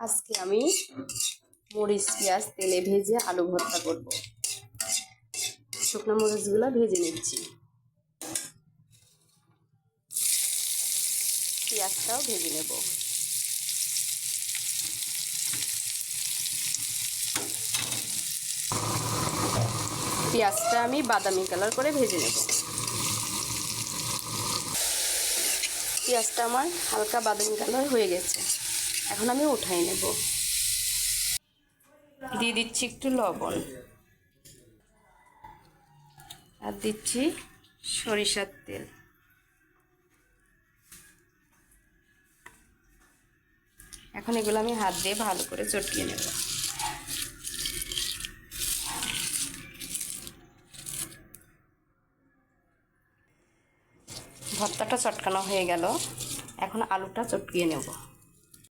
আজকে আমি মরিচ পেঁয়াজ তেলে ভেজে আলু ভর্তা করব। শুকনো মরিচগুলো ভেজে নিচ্ছি, পেঁয়াজটাও ভেজে নেব। পেঁয়াজটা আমি বাদামি কালার করে ভেজে নেব। পেঁয়াজটা আমার হালকা বাদামি কালার হয়ে গেছে, এখন আমি উঠাই নেব। দিয়ে দিচ্ছি একটু লবণ, আর দিচ্ছি সরিষার তেল। এখন এগুলো আমি হাত দিয়ে ভালো করে চটকিয়ে নেব। ভর্তাটা চটকানো হয়ে গেল, এখন আলুটা চটকিয়ে নেব।